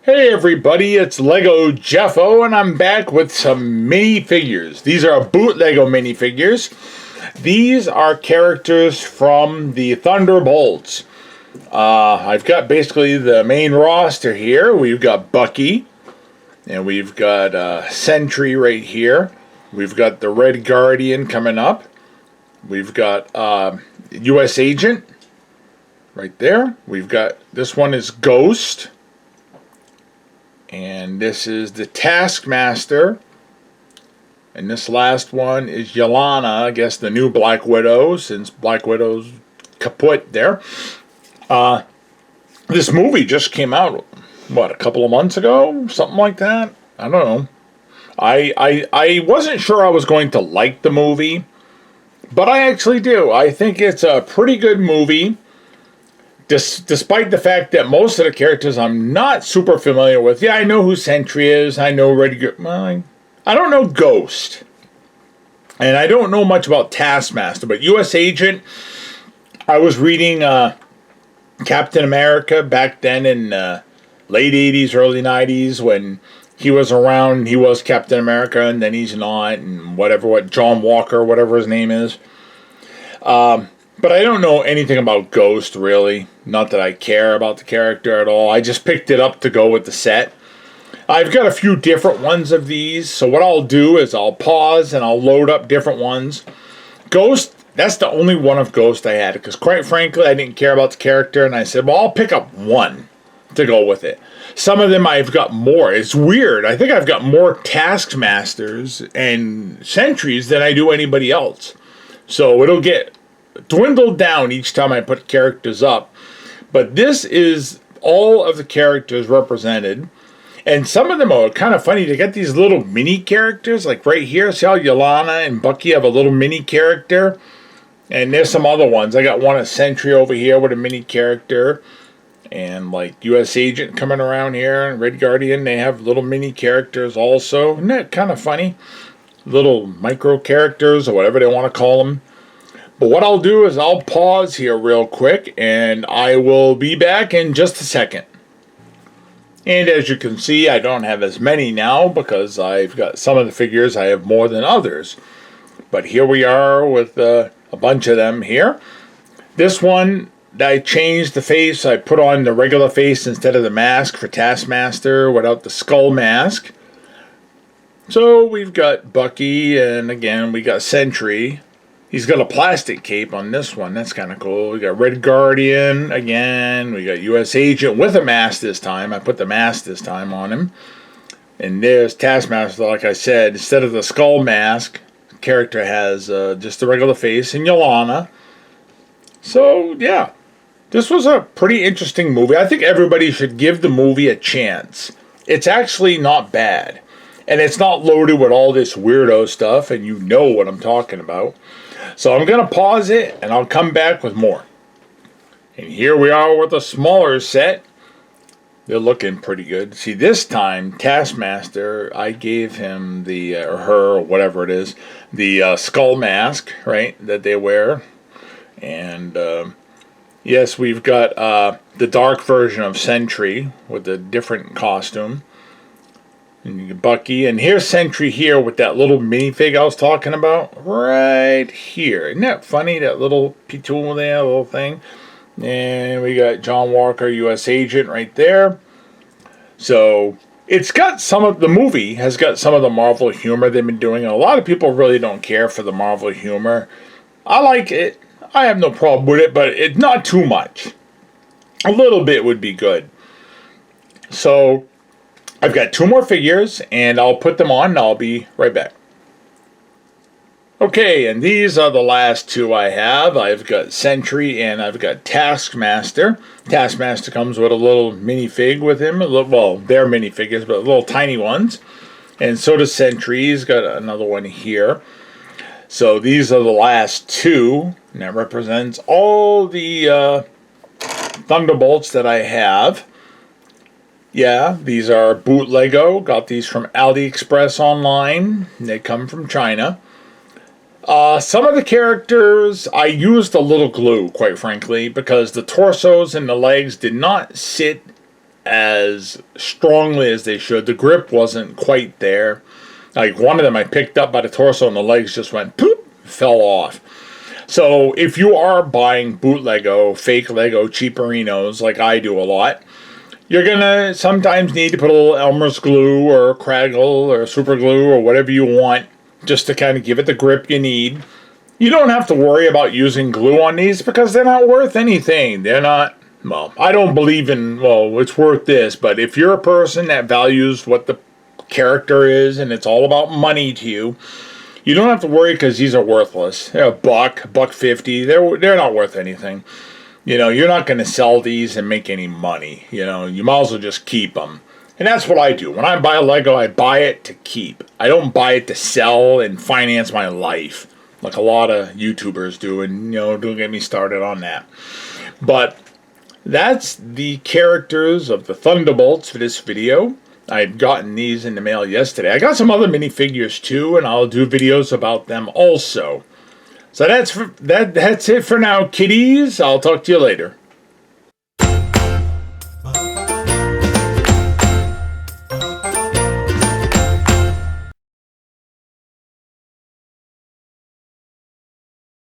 Hey everybody, it's Lego Jeffo, and I'm back with some minifigures. These are BOOTLEGO minifigures. These are characters from the Thunderbolts. I've got basically the main roster here. We've got Bucky, and we've got Sentry right here. We've got the Red Guardian coming up. We've got U.S. Agent right there. We've got, this one is Ghost. And this is the Taskmaster. And this last one is Yelena, I guess the new Black Widow, since Black Widow's kaput there. This movie just came out, what, a couple of months ago? Something like that? I don't know. I wasn't sure I was going to like the movie, but I actually do. I think it's a pretty good movie. Despite the fact that most of the characters I'm not super familiar with. Yeah, I know who Sentry is. I know well, I don't know Ghost. And I don't know much about Taskmaster. But U.S. Agent, I was reading Captain America back then in late 80s, early 90s when he was around. He was Captain America and then he's not. And what John Walker, whatever his name is. But I don't know anything about Ghost, really. Not that I care about the character at all. I just picked it up to go with the set. I've got a few different ones of these, so what I'll do is I'll pause and I'll load up different ones. Ghost, that's the only one of Ghost I had, because quite frankly, I didn't care about the character, and I said, well, I'll pick up one to go with it. Some of them I've got more. It's weird. I think I've got more Taskmasters and Sentries than I do anybody else. So it'll get dwindled down each time I put characters up. But this is all of the characters represented. And some of them are kind of funny. They got these little mini characters. Like right here, see how Yelena and Bucky have a little mini character? And there's some other ones. I got one a Sentry over here with a mini character. And like U.S. Agent coming around here. And Red Guardian, they have little mini characters also. Isn't that kind of funny? Little micro characters or whatever they want to call them. But what I'll do is I'll pause here real quick, and I will be back in just a second. And as you can see, I don't have as many now because I've got some of the figures I have more than others. But here we are with a bunch of them here. This one, I changed the face. I put on the regular face instead of the mask for Taskmaster without the skull mask. So we've got Bucky, and again, we got Sentry. He's got a plastic cape on this one. That's kind of cool. We got Red Guardian again. We got U.S. Agent with a mask this time. I put the mask this time on him. And there's Taskmaster, like I said. Instead of the skull mask, the character has just the regular face and Yelena. So, yeah. This was a pretty interesting movie. I think everybody should give the movie a chance. It's actually not bad. And it's not loaded with all this weirdo stuff, and you know what I'm talking about. So I'm going to pause it, and I'll come back with more. And here we are with a smaller set. They're looking pretty good. See, this time, Taskmaster, I gave him the, or her, or whatever it is, the skull mask, right, that they wear. And, yes, we've got the dark version of Sentry with a different costume. And Bucky, and here's Sentry here with that little minifig I was talking about right here. Isn't that funny, that little pitool there, little thing? And we got John Walker, U.S. Agent right there. So it's got some of the movie has got some of the Marvel humor they've been doing, and a lot of people really don't care for the Marvel humor. I like it. I have no problem with it, but it's not too much. A little bit would be good. So I've got two more figures, and I'll put them on, and I'll be right back. Okay, and these are the last two I have. I've got Sentry, and I've got Taskmaster. Taskmaster comes with a little minifig with him. Well, they're minifigures, but little tiny ones. And so does Sentry. He's got another one here. So these are the last two, and that represents all the Thunderbolts that I have. Yeah, these are BOOTLEGO. Got these from AliExpress online. They come from China. Some of the characters, I used a little glue, quite frankly, because the torsos and the legs did not sit as strongly as they should. The grip wasn't quite there. Like one of them I picked up by the torso and the legs just went poop, fell off. So if you are buying bootlego, fake Lego, cheaperinos like I do a lot, you're going to sometimes need to put a little Elmer's glue or Craggle or super glue or whatever you want just to kind of give it the grip you need. You don't have to worry about using glue on these because they're not worth anything. They're not, well, I don't believe in, well, it's worth this, but if you're a person that values what the character is and it's all about money to you, you don't have to worry because these are worthless. They're $1.50. They're not worth anything. You know, you're not going to sell these and make any money. You know, you might as well just keep them. And that's what I do. When I buy a Lego, I buy it to keep. I don't buy it to sell and finance my life like a lot of YouTubers do. And, you know, don't get me started on that. But that's the characters of the Thunderbolts for this video. I had gotten these in the mail yesterday. I got some other minifigures too, and I'll do videos about them also. So that's it for now, kiddies. I'll talk to you later.